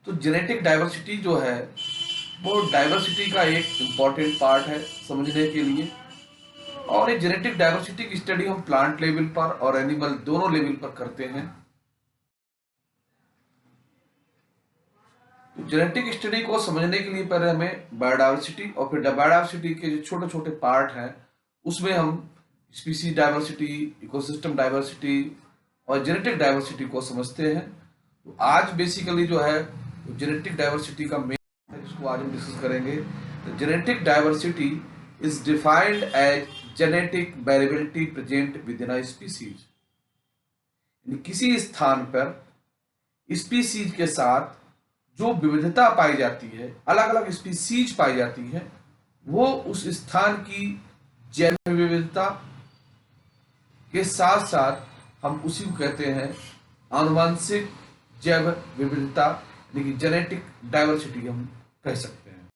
तो genetic diversity जो है वो डाइवर्सिटी का एक इम्पॉर्टेंट पार्ट है समझने के लिए। और ये जेनेटिक डाइवर्सिटी की स्टडी हम प्लांट लेवल पर और एनिमल दोनों लेवल पर करते हैं। तो जेनेटिक स्टडी को समझने के लिए पहले हमें बायोडाइवर्सिटी और फिर बायोडाइवर्सिटी के जो छोटे छोटे पार्ट हैं उसमें हम स्पीसीज डाइवर्सिटी, इकोसिस्टम डाइवर्सिटी और जेनेटिक डाइवर्सिटी को समझते हैं। तो आज बेसिकली जो है जेनेटिक डाइवर्सिटी का मेन है जिसको आज हम डिस्कस करेंगे। Genetic diversity is defined as genetic variability present within a species. किसी स्थान पर स्पीसीज के साथ जो विविधता पाई जाती है, अलग अलग स्पीसीज पाई जाती है, वो उस स्थान की जैव विविधता के साथ साथ हम उसी को कहते हैं आनुवंशिक जैव विविधता, यानी जेनेटिक डाइवर्सिटी हम कह सकते हैं।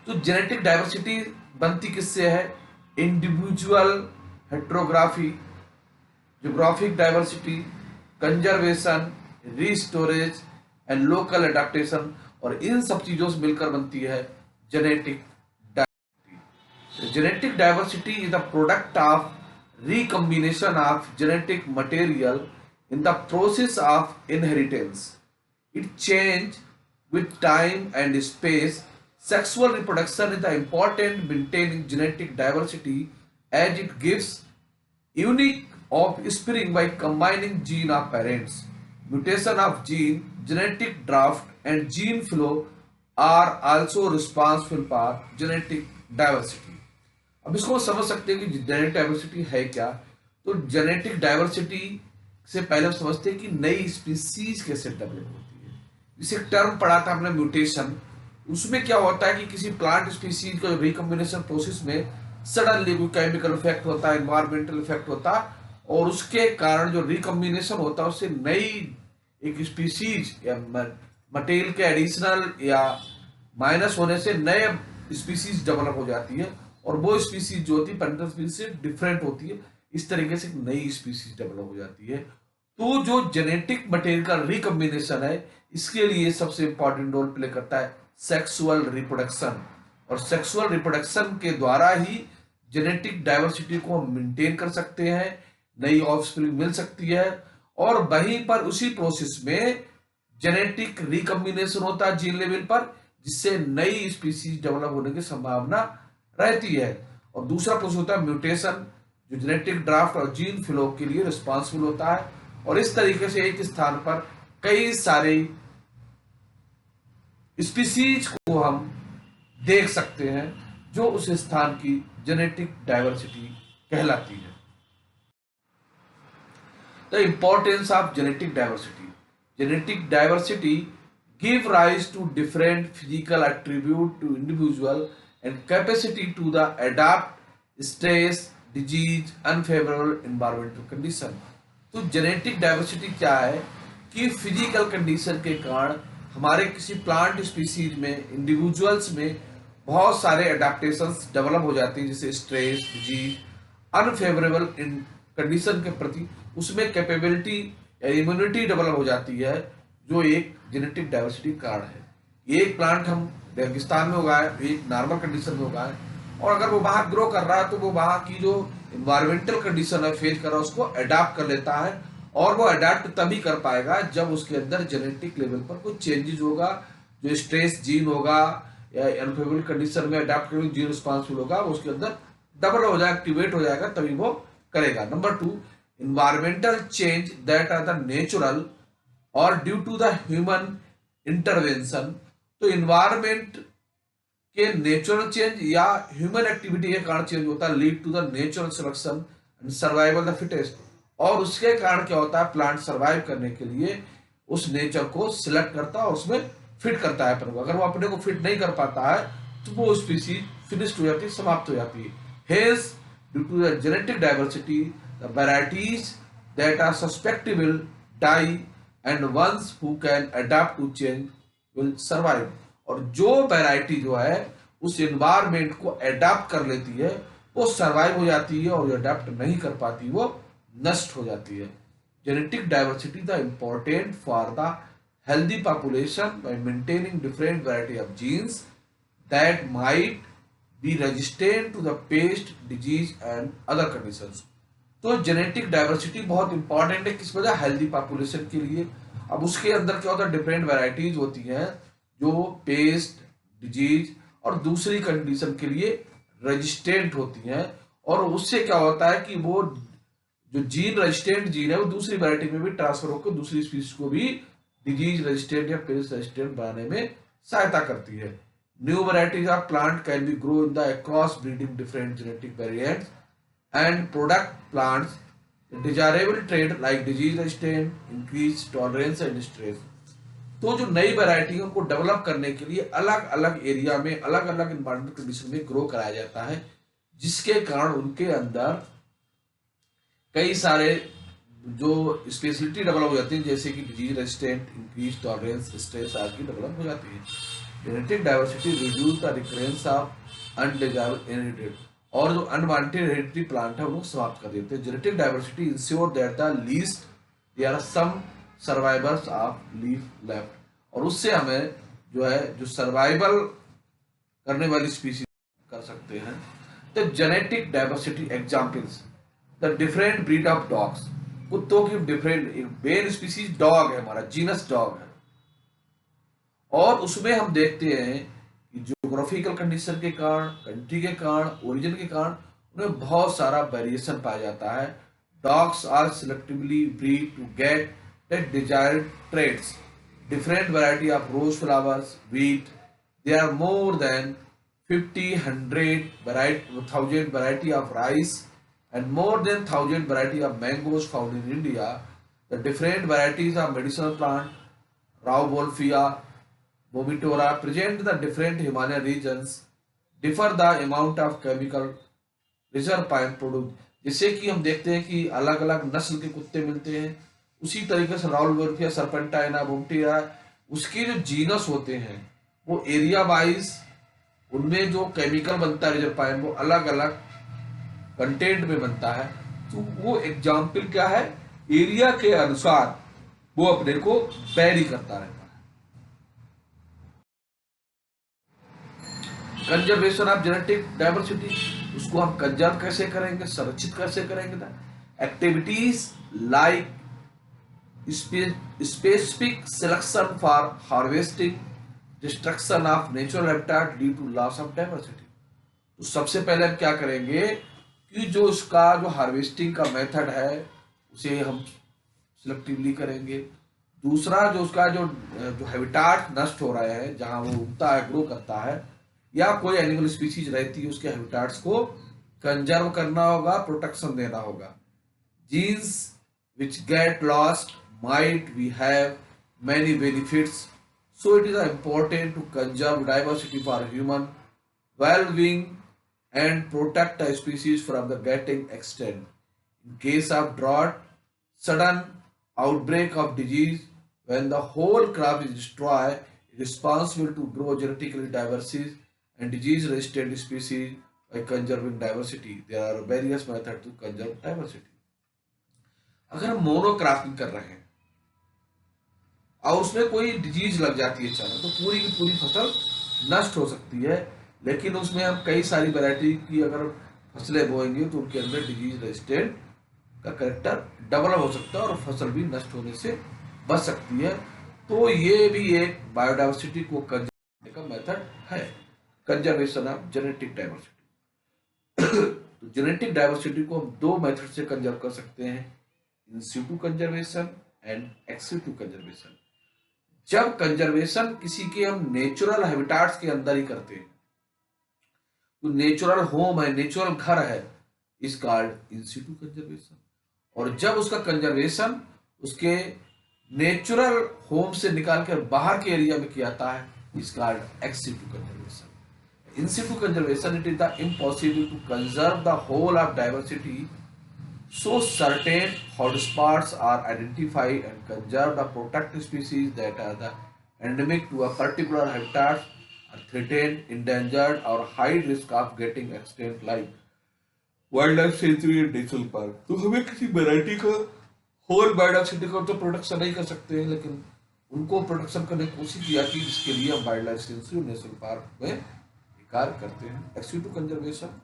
तो जेनेटिक डाइवर्सिटी बनती किससे है? Individual heterography, geographic diversity, conservation, restorage and local adaptation, और इन सब चीजों से मिलकर बनती है genetic diversity. Genetic diversity is the product of recombination of genetic material in the process of inheritance. It change with time and space. Sexual reproduction is the important maintaining genetic diversity as it gives unique offspring by combining gene of parents. Mutation of gene, genetic draft and gene flow are also responsible for genetic diversity. अब इसको समझ सकते हैं कि genetic diversity है क्या। तो genetic diversity से पहले हम समझते हैं कि नई स्पीसीज कैसे डेवलप होती है। जिसे टर्म पढ़ा था हमने म्यूटेशन, उसमें क्या होता है कि किसी प्लांट स्पीसीज का रिकॉम्बिनेशन प्रोसेस में सडनली कोई केमिकल इफेक्ट होता है, एनवायरमेंटल इफेक्ट होता है, और उसके कारण जो रिकॉम्बिनेशन होता है उससे नई एक स्पीसीज या मटेरियल के एडिशनल या माइनस होने से नए स्पीसीज डेवलप हो जाती है, और वो स्पीसीज जो होती है पेरेंटल स्पीसीज से डिफरेंट होती है। इस तरीके से एक नई स्पीसीज डेवलप हो जाती है। तो जो जेनेटिक मटेरियल का रिकॉम्बिनेशन है, इसके लिए सबसे इंपॉर्टेंट रोल प्ले करता है सेक्सुअल रिप्रोडक्शन, और सेक्सुअल रिप्रोडक्शन के द्वारा ही जेनेटिक डाइवर्सिटी को हम मेंटेन कर सकते हैं, नई ऑफस्प्रिंग मिल सकती है, और वहीं पर उसी प्रोसेस में जेनेटिक रिकॉम्बिनेशन होता है जीन लेवल पर, जिससे नई स्पीसीज डेवलप होने की संभावना रहती है। और दूसरा प्रोसेस होता है म्यूटेशन, जो जेनेटिक ड्राफ्ट और जीन फ्लो के लिए रिस्पॉन्सिबल होता है। और इस तरीके से एक स्थान पर कई सारे स्पीसीज को हम देख सकते हैं जो उस स्थान की जेनेटिक डाइवर्सिटी कहलाती है। The importance of genetic diversity. Genetic diversity give rise to different physical attribute to individual and capacity to the adapt stress, disease, unfavorable environmental condition. तो जेनेटिक डाइवर्सिटी क्या है कि फिजिकल कंडीशन के कारण हमारे किसी प्लांट स्पीसीज में, individuals में बहुत सारे अडेप्टेशंस डेवलप हो जाती हैं, जैसे स्ट्रेस, डिजीज, अनफेवरेबल कंडीशन के प्रति उसमें कैपेबिलिटी या इम्यूनिटी डेवलप हो जाती है, जो एक जेनेटिक डाइवर्सिटी कारण है। एक प्लांट हम रेगिस्तान में उगाए, एक नॉर्मल कंडीशन में उगाए, और अगर वो वहां ग्रो कर रहा है तो वो वहां की जो इन्वायरमेंटल कंडीशन है फेस कर रहा है उसको अडाप्ट कर लेता है, और वो अडाप्ट तभी कर पाएगा जब उसके अंदर जेनेटिक लेवल पर कोई चेंजेस होगा, जो स्ट्रेस जीन होगा या अनफेवरेबल कंडीशन में अडाप्ट करने जीन रिस्पॉन्सिबल होगा, उसके अंदर डबल हो जाएगा, एक्टिवेट हो जाएगा, तभी वो करेगा। Number 2, environmental change that are the natural और due to the human intervention. तो इन्वायरमेंट के नेचुरल चेंज या ह्यूमन एक्टिविटी के कारण चेंज होता है, lead to the natural selection and survival the fittest. और उसके कारण क्या होता है, प्लांट सर्वाइव करने के लिए उस नेचर को सिलेक्ट करता है और उसमें फिट करता है अपने को। अगर वो अपने को फिट नहीं कर पाता है तो वो स्पीसीज फिनिश्ड हो जाती है, समाप्त हो जाती है। Hence due to the genetic diversity the varieties that are suspectable die and ones who can adapt to change will survive. और जो वैरायटी जो है उस एनवायरमेंट को अडैप्ट कर लेती है वो सर्वाइव हो जाती है, और जो अडैप्ट नहीं कर पाती वो नष्ट हो जाती है। Genetic diversity the important for the healthy population by maintaining different variety of genes that might be resistant to the pest, disease and other conditions. तो जेनेटिक डाइवर्सिटी बहुत इंपॉर्टेंट है, किस वजह, हेल्दी पॉपुलेशन के लिए। अब उसके अंदर क्या होता है, डिफरेंट वैरायटीज होती हैं जो पेस्ट, डिजीज और दूसरी कंडीशन के लिए रेजिस्टेंट होती हैं, और उससे क्या होता है कि वो जो जीन रेजिस्टेंट जीन है वो दूसरी वैरायटी में भी ट्रांसफर होकर दूसरी स्पीशीज को भी डिजीज रेजिस्टेंट या पेस्ट रेजिस्टेंट बनाने में सहायता करती है। New varieties of plant can B grow in the cross breeding different genetic variants and product plants desirable trait like disease resistant, increased tolerance and stress। तो जो नई वैरायटी है उनको डेवलप करने के लिए अलग अलग एरिया में अलग अलग इन्वायरमेंट कंडीशन में ग्रो कराया जाता है, जिसके कारण उनके अंदर कई सारे जो स्पेशलिटी डेवलप हो जाती है, जैसे कि disease resistant, increase tolerance, stress आदि डेवलप हो जाती है। Genetic diversity reduce the recurrence of undesirable inherited, और जो अनवांटेड हेरिडिटरी प्लांट है उनको समाप्त कर देते हैं। Genetic diversity ensure that the least there are some survivors of leaf left, और उससे हमें जो है जो सर्वाइवल करने वाली स्पीशीज कर सकते हैं। The genetic diversity examples, the different breed of dogs, कुत्तों की डिफरेंट, मेन स्पीशीज डॉग है, हमारा जीनस डॉग है, और उसमें हम देखते हैं कि ज्योग्राफिकल कंडीशन के कारण, कंट्री के कारण, ओरिजिन के कारण उनमें बहुत सारा वेरिएशन पाया जाता है। Dogs are selectively breed to get the desired traits, different variety of rose flowers, wheat, there are more than 50,000 variety of rice and more than 1,000 variety of mangoes found in India. The different varieties of medicinal plant, Rauwolfia, Vomitora, present the different Himalayan regions, differ the amount of chemical reserve pine product। जिससे कि हम देखते हैं कि अलग अलग नस्ल के कुत्ते मिलते हैं, उसी तरीके से राउलवोल्फिया, सर्पेंटाइना, वोमिटेरा, उसके जो जीनस होते हैं वो एरिया वाइज उनमें जो केमिकल बनता है रिजर्व पाइन वो अलग अलग कंटेंट में बनता है। तो वो एग्जाम्पल क्या है, एरिया के अनुसार वो अपने को वेरी करता रहता है। कंजर्वेशन ऑफ जेनेटिक डाइवर्सिटी, उसको हम कंजर्व कैसे करेंगे, संरक्षित कैसे करेंगे। Activities like specific selection for harvesting, destruction of natural habitat due to loss of diversity. तो सबसे पहले हम क्या करेंगे कि जो उसका जो हार्वेस्टिंग का मेथड है उसे हम सिलेक्टिवली करेंगे। दूसरा जो उसका जो हैबिटेट नष्ट हो रहा है, जहां वो उगता है, ग्रो करता है, या कोई एनिमल स्पीसीज रहती है उसके हैबिटेट्स को कंजर्व करना होगा, प्रोटेक्शन देना होगा। Genes which get lost might we have many benefits, so it is important to conserve diversity for human well-being and protect the species from the getting extinct. In case of drought, sudden outbreak of disease, when the whole crop is destroyed, it is responsible to grow genetically diverse and disease-resistant species by conserving diversity. There are various methods to conserve diversity. अगर हम monocropping कर रहे हैं और उसमें कोई disease लग जाती है अचानक, तो पूरी की पूरी फसल नष्ट हो सकती है। लेकिन उसमें हम कई सारी वैरायटी की अगर फसलें बोएंगे तो उनके अंदर डिजीज रेजिस्टेंट का करेक्टर डेवलप हो सकता है और फसल भी नष्ट होने से बच सकती है। तो ये भी एक बायोडाइवर्सिटी को कंजर्व करने का मेथड है, कंजर्वेशन ऑफ जेनेटिक डाइवर्सिटी। तो जेनेटिक डाइवर्सिटी को हम दो मेथड से कंजर्व कर सकते हैं, in situ conservation and ex situ conservation. जब कंजर्वेशन किसी के हम नेचुरल हैबिटेट्स के अंदर ही करते हैं, तो नेचुरल होम है, नेचुरल घर है, is called in situ conservation. और जब उसका कंजर्वेशन उसके नेचुरल होम से निकाल कर बाहर के एरिया में किया जाता है, is called ex situ conservation. In situ conservation it is the impossible to conserve the whole of diversity, so certain hotspots are identified and conserved. The protected species that are the endemic to a particular habitat are threatened, endangered or high risk of getting extinct, like wildlife sanctuary and national park। तो हमें किसी variety का whole biodiversity को तो protection नहीं कर सकते हैं, लेकिन उनको प्रोटेक्शन करने की कोशिश किया कि जिसके लिए हम वाइल्ड लाइफ सेंचुरी और नेशनल पार्क में कार्य करते हैं। Executive conservation,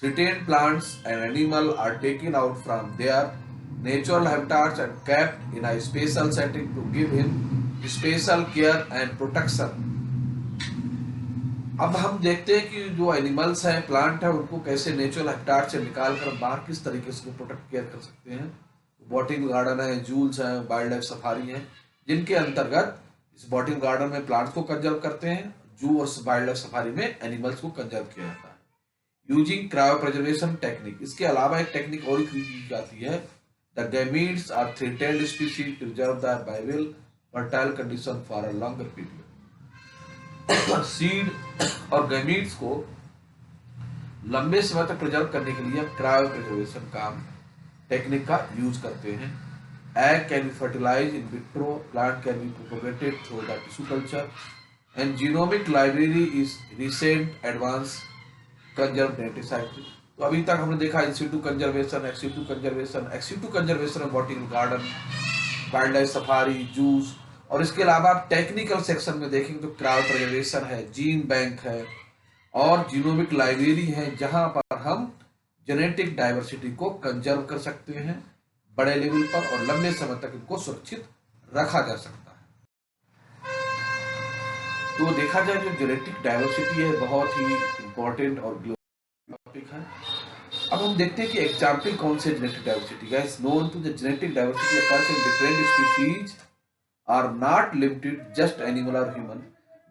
threatened plants and animals are taken out from their natural habitats and kept in a special setting to give him special care and protection. अब हम देखते हैं कि जो एनिमल्स हैं, प्लांट है, उनको कैसे नेचुरल हैबिटाट से निकाल कर बाहर किस तरीके से प्रोटेक्ट केयर कर सकते हैं। बॉटनिकल गार्डन है, जूल्स हैं, वाइल्ड लाइफ सफारी हैं, जिनके अंतर्गत इस बॉटनिकल गार्डन में प्लांट्स को कंजर्व करते हैं, जू और वाइल्ड लाइफ सफारी में एनिमल्स को कंजर्व किया जाता है यूजिंग क्रायो प्रिजर्वेशन टेक्निक। इसके अलावा एक टेक्निक और की जाती है, the gametes are threatened species preserve the viable fertile condition for a longer period. Seed और गैमीट्स को लंबे समय तक प्रिजर्व करने के लिए क्रायो प्रिजर्वेशन काम टेक्निक का यूज करते हैं। Egg can be fertilize in vitro, plant can be propagated through the tissue culture and genomic library is recent advance conservative cycle. तो अभी तक हमने देखा in situ conservation, ex situ conservation. Ex situ conservation में botanical garden, wild life safari, juice, और इसके अलावा आप टेक्निकल सेक्शन में देखेंगे तो क्रायो प्रिजर्वेशन है, जीन बैंक है और जीनोमिक लाइब्रेरी है, जहां पर हम जेनेटिक डाइवर्सिटी को कंजर्व कर सकते हैं बड़े लेवल पर और लंबे समय तक इनको सुरक्षित रखा जा सकता है। तो देखा जाए जो जेनेटिक डाइवर्सिटी है बहुत ही इंपॉर्टेंट और ग्लोबल टॉपिक है। अब हम देखते हैं कि एग्जाम्पल कौन से जेनेटिक डाइवर्सिटी का is known to the genetic diversity occurs in different species are not limited just animal or human.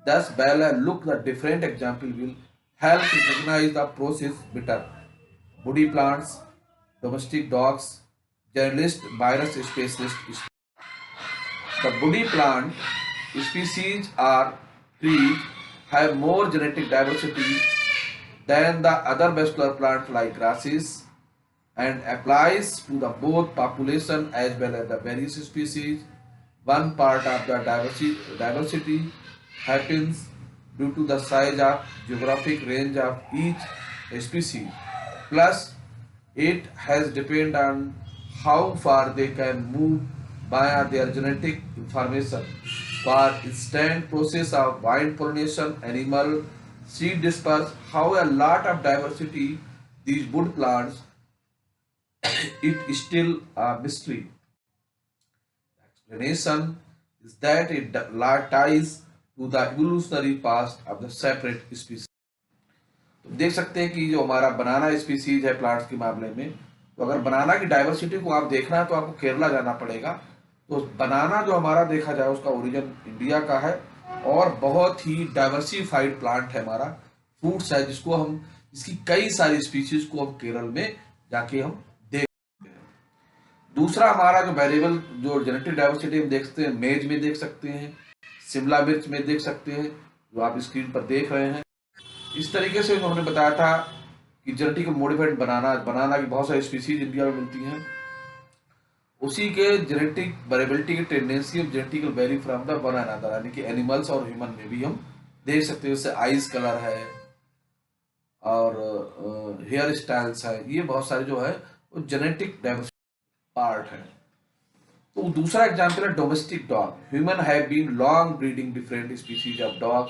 Thus, while a look the different example will help recognize the process better. Woody plants, domestic dogs, generalist, virus specialist. The woody plant species or trees have more genetic diversity than the other vascular plants like grasses and applies to the both population as well as the various species. One part of the diversity happens due to the size of geographic range of each species. Plus, it has depend on how far they can move via their genetic information. For instance, process of vine pollination, animal seed disperse, how a lot of diversity these wood plants, it is still a mystery. Explanation is that it ties to the evolutionary past of the separate species. तो देख सकते हैं कि जो हमारा बनाना species है plants के मामले में, तो अगर बनाना की डाइवर्सिटी को आप देखना है तो आपको केरला जाना पड़ेगा। तो बनाना जो हमारा देखा जाए उसका ओरिजिन इंडिया का है और बहुत ही डाइवर्सिफाइड प्लांट है हमारा, फ्रूट्स है जिसको हम, इसकी कई सारी स्पीसीज को हम केरल में जाके हम दूसरा हमारा जो वेरिएबल जो जेनेटिक डाइवर्सिटी हम देखते हैं, मेज में देख सकते हैं, शिमला मिर्च में देख सकते हैं, जो आप स्क्रीन पर देख रहे हैं। इस तरीके से जो हमने बताया था कि जेनेटिक मॉडिफाइड बनाना की बहुत सारी स्पीसीज इंडिया में मिलती हैं, उसी के जेनेटिक वेरिएबिलिटी की tendency of genetical very from the one another, यानी कि एनिमल्स और ह्यूमन में भी हम देख सकते हैं। जैसे आइज कलर है और हेयर स्टाइल्स है, ये बहुत सारे जो है वो जेनेटिक डाइवर्सिटी पार्ट है। तो दूसरा एग्जांपल है domestic dog. Human have been long breeding different species of dog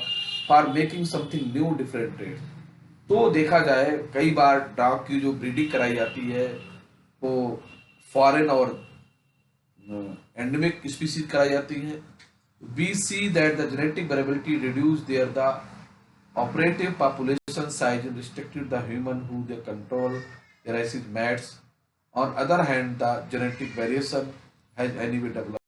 for making something new different traits. तो देखा जाए कई बार डॉग की जो ब्रीडिंग कराई जाती है वो फॉरेन और एंडेमिक स्पीशीज कराई जाती है। We see that the genetic variability reduce there the operative population size and restricted the human who they control their races mates. On other hand, the genetic variation has anyway developed.